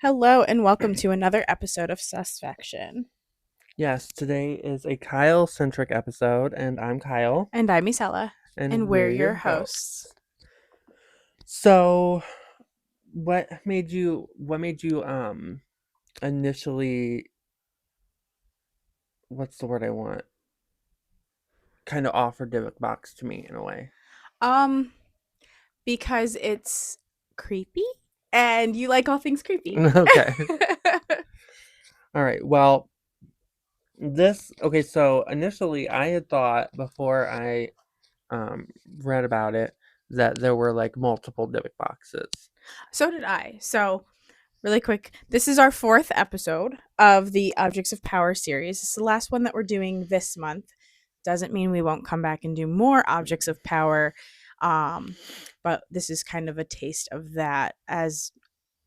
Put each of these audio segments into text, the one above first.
Hello and welcome to another episode of Susfaction. Yes, today is a Kyle-centric episode, and I'm Kyle, And I'm Isella, and we're your hosts. So, what made you initially, what's the word I want? Kind of offer Dybbuk box to me in a way. Because it's creepy and you like all things creepy. Okay. All right. Well, so initially I had thought before I read about it that there were like multiple Dybbuk boxes. So did I. So, really quick, this is our 4th episode of the Objects of Power series. It's the last one that we're doing this month. Doesn't mean we won't come back and do more Objects of Power. But this is kind of a taste of that. As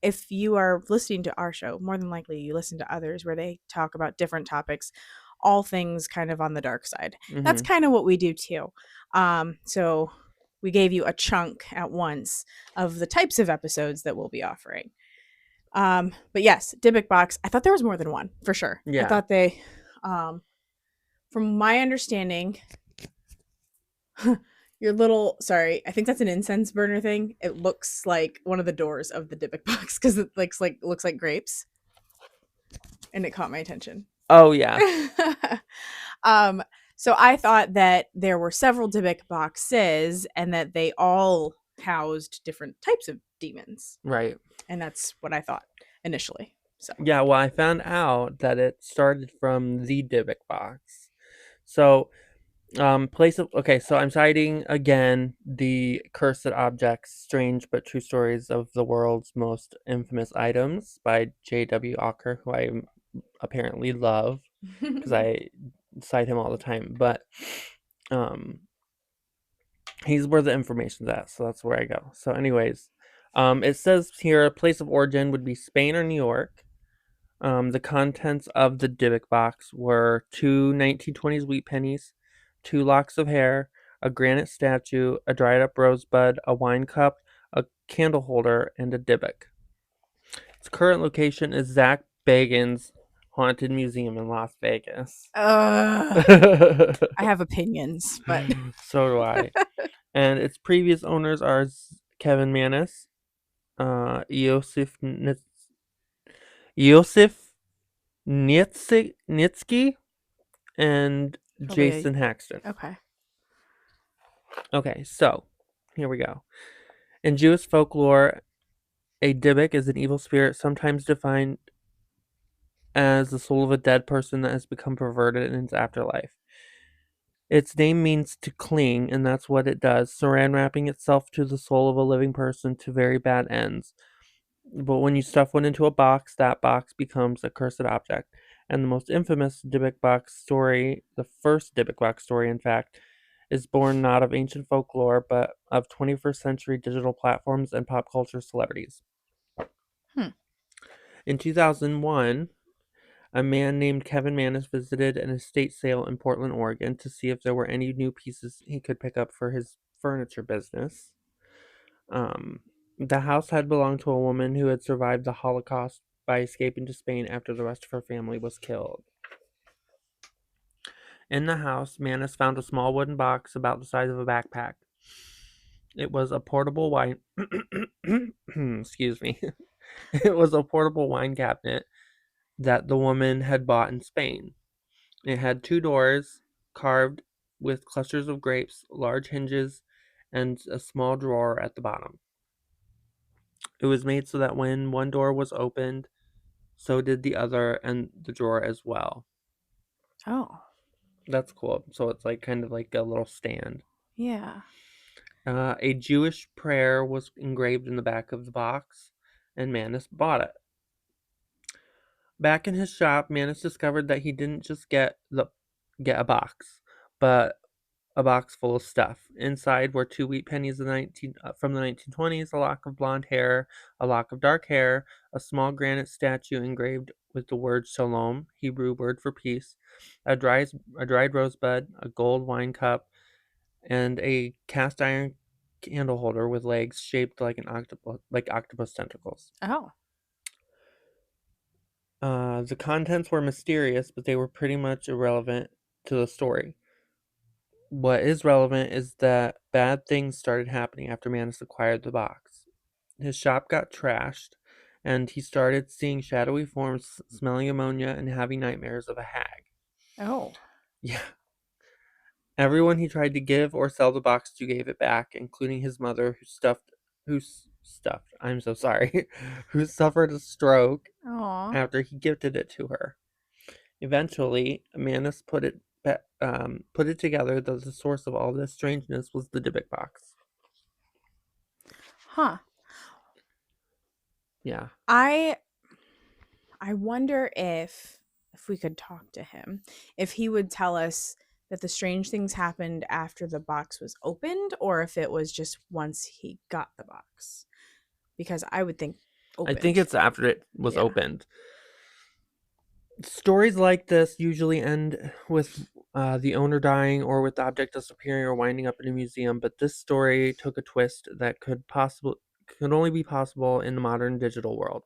if you are listening to our show, more than likely you listen to others where they talk about different topics, all things kind of on the dark side. Mm-hmm. That's kind of what we do too. So we gave you a chunk at once of the types of episodes that we'll be offering. But yes, Dybbuk box. I thought there was more than one for sure. Yeah. I thought they, from my understanding, your little, sorry, I think that's an incense burner thing. It looks like one of the doors of the Dybbuk box because it looks like grapes, and it caught my attention. Oh yeah. So I thought that there were several Dybbuk boxes and that they all housed different types of demons. Right. And that's what I thought initially. So yeah, well, I found out that it started from the Dybbuk box. So, so I'm citing again the Cursed Objects, Strange but True Stories of the World's Most Infamous Items by J.W. Ocker, who I apparently love because I cite him all the time. But he's where the information's at, so that's where I go. So anyways, it says here place of origin would be Spain or New York. The contents of the Dybbuk box were 2 1920s wheat pennies, 2 locks of hair, a granite statue, a dried up rosebud, a wine cup, a candle holder, and a Dybbuk. Its current location is Zach Bagans' Haunted Museum in Las Vegas. I have opinions, but so do I. And its previous owners are Kevin Manis, Iosif Nitsky, and Jason Haxton. Okay, so here we go. In Jewish folklore, a Dybbuk is an evil spirit, sometimes defined as the soul of a dead person that has become perverted in its afterlife. Its name means to cling, and that's what it does, saran wrapping itself to the soul of a living person to very bad ends. But when you stuff one into a box, that box becomes a cursed object. And the most infamous Dybbuk box story, the first Dybbuk box story, in fact, is born not of ancient folklore, but of 21st century digital platforms and pop culture celebrities. In 2001, a man named Kevin Manis visited an estate sale in Portland, Oregon to see if there were any new pieces he could pick up for his furniture business. The house had belonged to a woman who had survived the Holocaust by escaping to Spain after the rest of her family was killed. In the house, Manis found a small wooden box about the size of a backpack. It was a portable wine excuse me. It was a portable wine cabinet that the woman had bought in Spain. It had 2 doors carved with clusters of grapes, large hinges, and a small drawer at the bottom. It was made so that when one door was opened, so did the other and the drawer as well. Oh. That's cool. So it's like kind of like a little stand. Yeah. A Jewish prayer was engraved in the back of the box, and Manis bought it. Back in his shop, Manis discovered that he didn't just get a box, but a box full of stuff. Inside were two wheat pennies from the 1920s, a lock of blonde hair, a lock of dark hair, a small granite statue engraved with the word shalom, Hebrew word for peace, a dried rosebud, a gold wine cup, and a cast iron candle holder with legs shaped like octopus tentacles. Oh. The contents were mysterious, but they were pretty much irrelevant to the story. What is relevant is that bad things started happening after Manus acquired the box. His shop got trashed, and he started seeing shadowy forms, smelling ammonia, and having nightmares of a hag. Oh. Yeah. Everyone he tried to give or sell the box to gave it back, including his mother, I'm so sorry, who suffered a stroke Aw. after he gifted it to her. Eventually, Manus put it together that the source of all this strangeness was the Dybbuk box. Huh. Yeah. I wonder if we could talk to him, if he would tell us that the strange things happened after the box was opened or if it was just once he got the box. Because I would think I think opened. it's after it was Yeah. opened. Stories like this usually end with the owner dying or with the object disappearing or winding up in a museum, but this story took a twist that could only be possible in the modern digital world.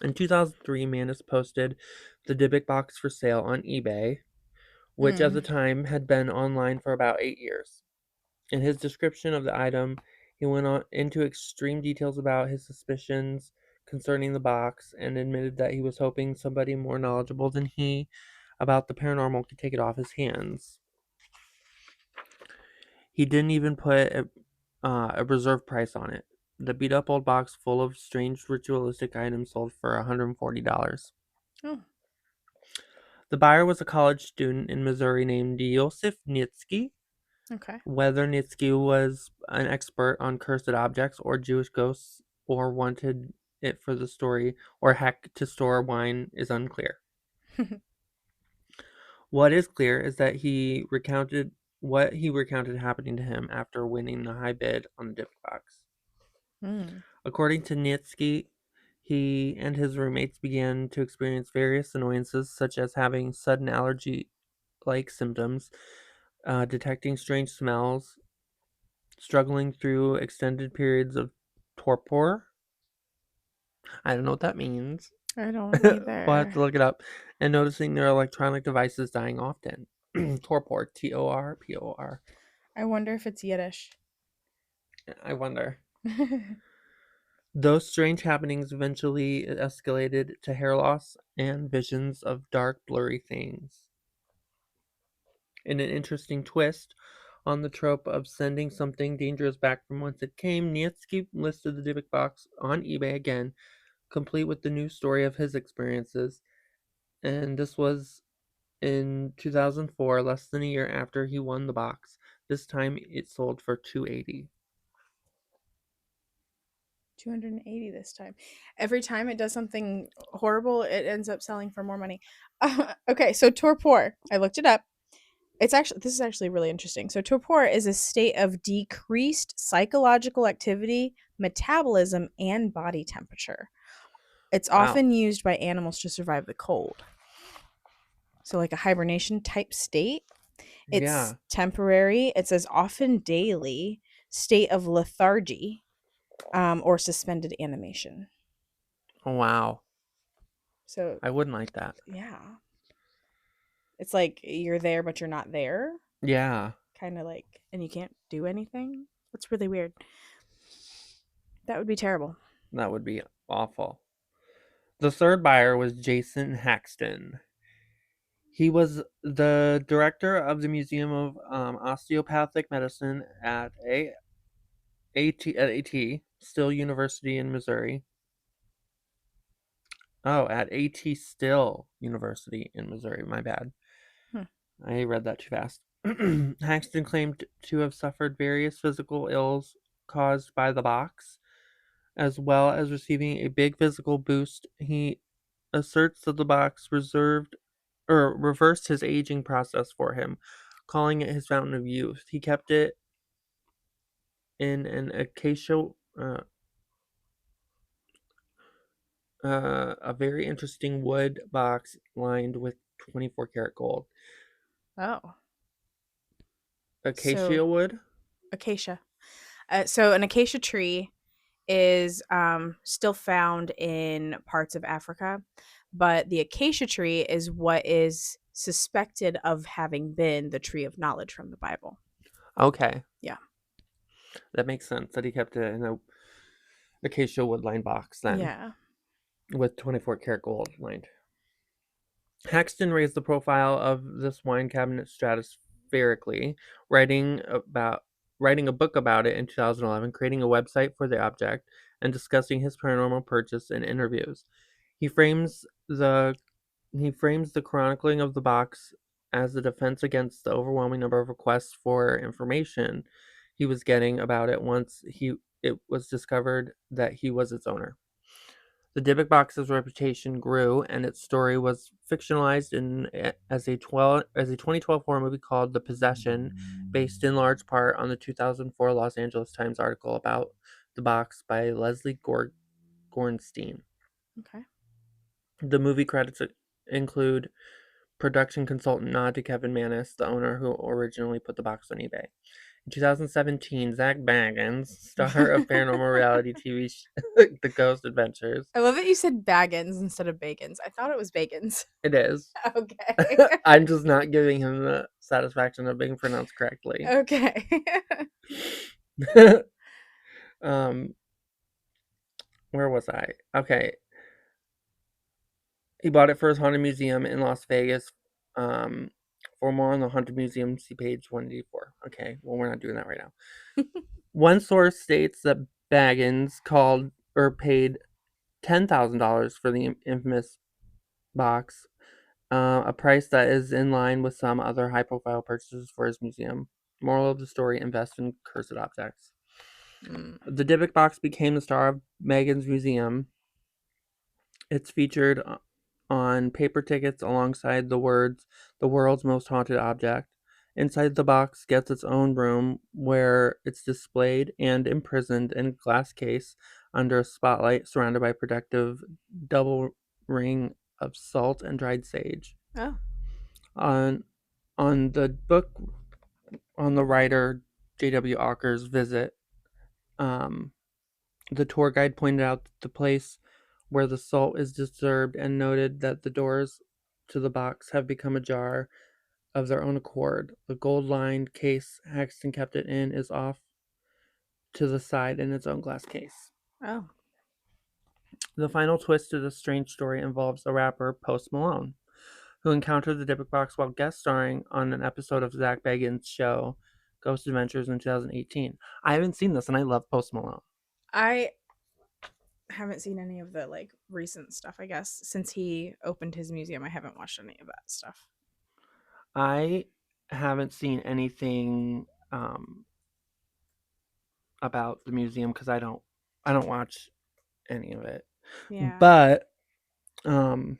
In 2003, Manus posted the Dybbuk box for sale on eBay, which at the Mm. time had been online for about 8 years. In his description of the item, he went on into extreme details about his suspicions concerning the box and admitted that he was hoping somebody more knowledgeable than he about the paranormal could take it off his hands. He didn't even put a reserve price on it. The beat up old box full of strange ritualistic items sold for $140. Oh, The buyer was a college student in Missouri named Yosef Nitsky. okay. Whether Nitsky was an expert on cursed objects or Jewish ghosts or wanted it for the story or heck to store wine is unclear. What is clear is that what he recounted happening to him after winning the high bid on the Dybbuk box. Mm. According to Nitsky, he and his roommates began to experience various annoyances such as having sudden allergy like symptoms, detecting strange smells, struggling through extended periods of torpor. I don't know what that means. I don't We'll have to either. look it up. And noticing their electronic devices dying often. Torpor, Torpor. I wonder if it's Yiddish. I wonder. Those strange happenings eventually escalated to hair loss and visions of dark, blurry things. In an interesting twist on the trope of sending something dangerous back from whence it came, Nietzsche listed the Dybbuk box on eBay again, complete with the new story of his experiences. And this was in 2004, less than a year after he won the box. This time it sold for $280. 280 this time. Every time it does something horrible, it ends up selling for more money. Okay, so torpor. I looked it up. This is actually really interesting. So torpor is a state of decreased psychological activity, metabolism, and body temperature. It's Wow. often used by animals to survive the cold. So like a hibernation type state. It's Yeah. temporary. It says often daily state of lethargy, or suspended animation. Oh, wow. So I wouldn't like that. yeah, it's like you're there but you're not there, Yeah. kind of like, and you can't do anything. That's really weird. That would be terrible. That would be awful. The third buyer was Jason Haxton. He was the director of the Museum of Osteopathic Medicine at AT, Still University in Missouri. Oh, at AT Still University in Missouri. My bad. Hmm. I read that too fast. Haxton claimed to have suffered various physical ills caused by the box, as well as receiving a big physical boost. He asserts that the box reversed his aging process for him, calling it his fountain of youth. He kept it in an acacia, a very interesting wood box lined with 24 karat gold. Oh. So Acacia wood? acacia. So an acacia tree is still found in parts of Africa, but the acacia tree is what is suspected of having been the tree of knowledge from the Bible. Okay. Yeah. That makes sense that he kept it in a acacia wood lined box then Yeah. with 24 karat gold lined. Haxton raised the profile of this wine cabinet stratospherically, writing about writing a book about it in 2011, creating a website for the object, and discussing his paranormal purchase in interviews. He frames the he frames the chronicling of the box as a defense against the overwhelming number of requests for information he was getting about it once it was discovered that he was its owner. The Dybbuk box's reputation grew, and its story was fictionalized as a 2012 horror movie called The Possession, based in large part on the 2004 Los Angeles Times article about the box by Leslie Gornstein. Okay. The movie credits include production consultant nod to Kevin Manis, the owner who originally put the box on eBay. In 2017, Zach Baggins, star of paranormal reality TV The Ghost Adventures. I love that you said Baggins instead of Bagans. I thought it was Bagans. It is. Okay. I'm just not giving him the satisfaction of being pronounced correctly. Okay. um, where was I? Okay. He bought it for his haunted museum in Las Vegas. For more on the haunted museum, see page 184. Okay, well, we're not doing that right now. One source states that Baggins called or paid $10,000 for the infamous box, a price that is in line with some other high-profile purchases for his museum. Moral of the story: invest in cursed objects. The Dybbuk box became the star of Megan's museum. It's featured on paper tickets alongside the words "the world's most haunted object." Inside the box gets its own room where it's displayed and imprisoned in a glass case under a spotlight surrounded by a protective double ring of salt and dried sage. Oh. On on the book on the writer J.W. Auker's visit, um, the tour guide pointed out the place where the salt is disturbed and noted that the doors to the box have become ajar of their own accord. The gold-lined case Haxton kept it in is off to the side in its own glass case. Oh. The final twist to this strange story involves the rapper Post Malone, who encountered the Dybbuk box while guest starring on an episode of Zach Bagans' show Ghost Adventures in 2018. I haven't seen this, and I love Post Malone. I haven't seen any of the like recent stuff, I guess. Since he opened his museum, I haven't watched any of that stuff. I haven't seen anything about the museum because I don't watch any of it. Yeah. But I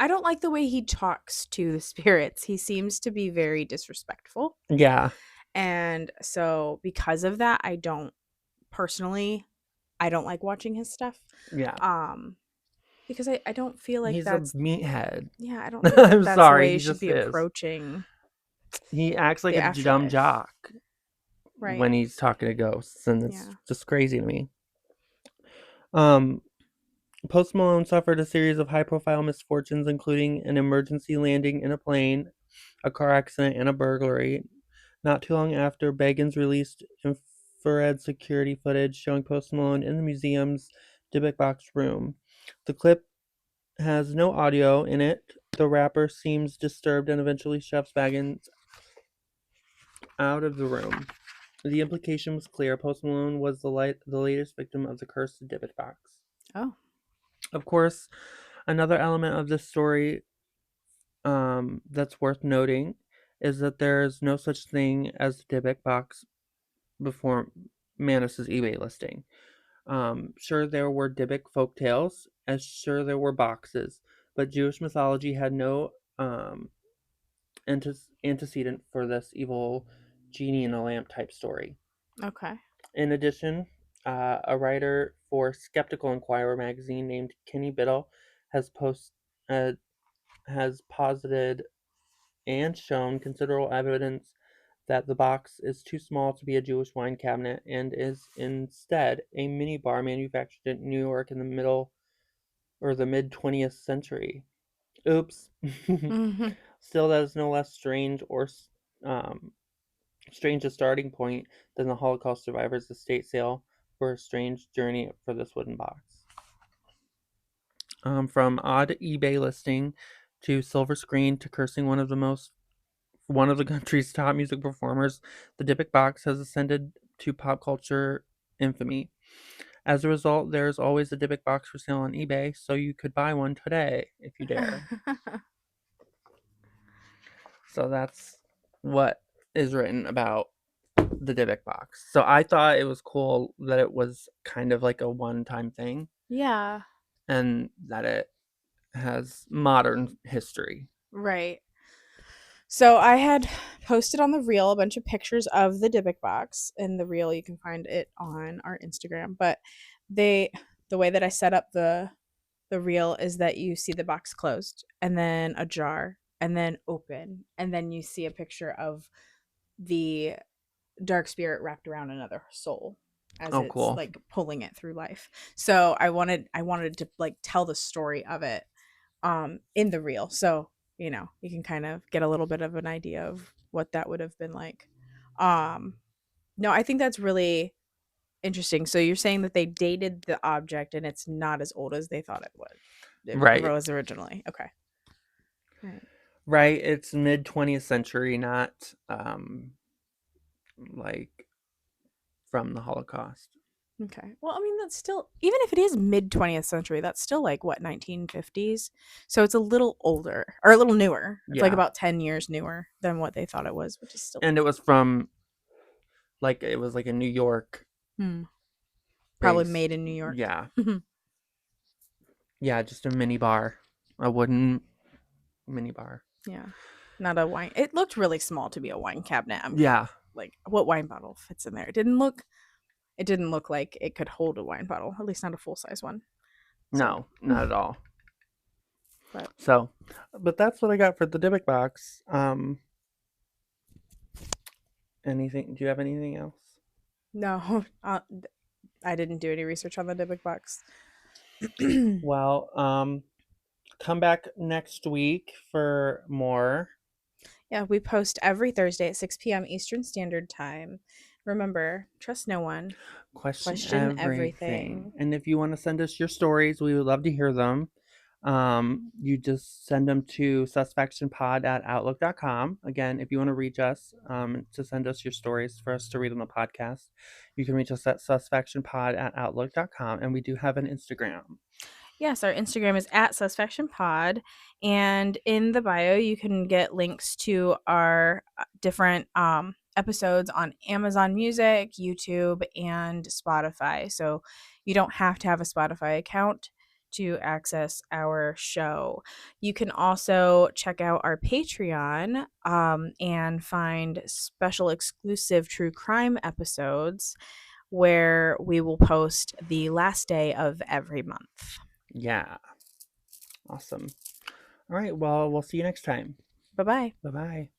don't like the way he talks to the spirits. He seems to be very disrespectful. yeah. And so because of that, I don't like watching his stuff. Yeah. Because I don't feel like He's that's a meathead. yeah, I don't think I'm that's sorry, the way he you should just be is. approaching He acts like the a dumb afterlife. jock Right. when he's talking to ghosts, and it's Yeah. just crazy to me. Post Malone suffered a series of high-profile misfortunes, including an emergency landing in a plane, a car accident, and a burglary. Not too long after, Baggins released infrared security footage showing Post Malone in the museum's Dybbuk box room. The clip has no audio in it. The rapper seems disturbed and eventually shoves Baggins out of the room. The implication was clear. Post Malone was the latest victim of the cursed Dybbuk box. Oh. Of course, another element of this story that's worth noting is that there's no such thing as the Dybbuk box before Manis's eBay listing. Sure, there were Dybbuk folktales, as sure there were boxes, but Jewish mythology had no antecedent for this evil genie in a lamp type story. Okay. In addition, a writer for Skeptical Inquirer magazine named Kenny Biddle has uh, has posited and shown considerable evidence that the box is too small to be a Jewish wine cabinet and is instead a mini bar manufactured in New York in the mid 20th century. Oops. Hmm. Still, that is no less um, strange a starting point than the Holocaust survivors' estate sale for a strange journey for this wooden box. From odd eBay listing to silver screen to cursing one of the country's top music performers, the Dybbuk box has ascended to pop culture infamy. As a result, there's always a Dybbuk box for sale on eBay, so you could buy one today if you dare. So that's what is written about the Dybbuk box. So I thought it was cool that it was kind of like a one-time thing Yeah. and that it has modern history. Right. So I had posted on the reel a bunch of pictures of the Dybbuk box. In the reel, you can find it on our Instagram. But they, the way that I set up the reel is that you see the box closed and then ajar and then open and then you see a picture of the dark spirit wrapped around another soul as Oh, it's cool. like pulling it through life. So I wanted to like tell the story of it in the reel. So, you can kind of get a little bit of an idea of what that would have been like. Um no, I think that's really interesting. So you're saying that they dated the object and it's not as old as they thought it Right. was originally. Okay. All right. Right. It's mid 20th century, not like from the Holocaust. Okay. Well, I mean, that's still, even if it is mid 20th century, that's still like what, 1950s? So it's a little older or a little newer. It's like Yeah. about 10 years newer than what they thought it was, which is still And it was from it was like a New York hmm, probably made based. in New York. Yeah. Yeah, just a mini bar. A wooden mini bar. Yeah. Not a wine. It looked really small to be a wine cabinet. I'm Yeah. like, what wine bottle fits in there? It didn't look like it could hold a wine bottle, at least not a full size one. So, No, not at all. but So, but that's what I got for the Dybbuk box. Anything? Do you have anything else? no, I didn't do any research on the Dybbuk box. Well, come back next week for more. Yeah, we post every Thursday at 6 p.m. Eastern Standard Time. Remember, trust no one, Question question everything. everything. And if you want to send us your stories, we would love to hear them. You just send them to suspectionpod@outlook.com. Again, if you want to reach us to send us your stories for us to read on the podcast, you can reach us at suspectionpod@outlook.com. And we do have an Instagram. Yes, our Instagram is at suspectionpod. And in the bio, you can get links to our different episodes on Amazon Music, YouTube, and Spotify. So you don't have to have a Spotify account to access our show. You can also check out our Patreon and find special exclusive true crime episodes where we will post the last day of every month. Yeah. Awesome. All right. Well, we'll see you next time. Bye bye. Bye bye.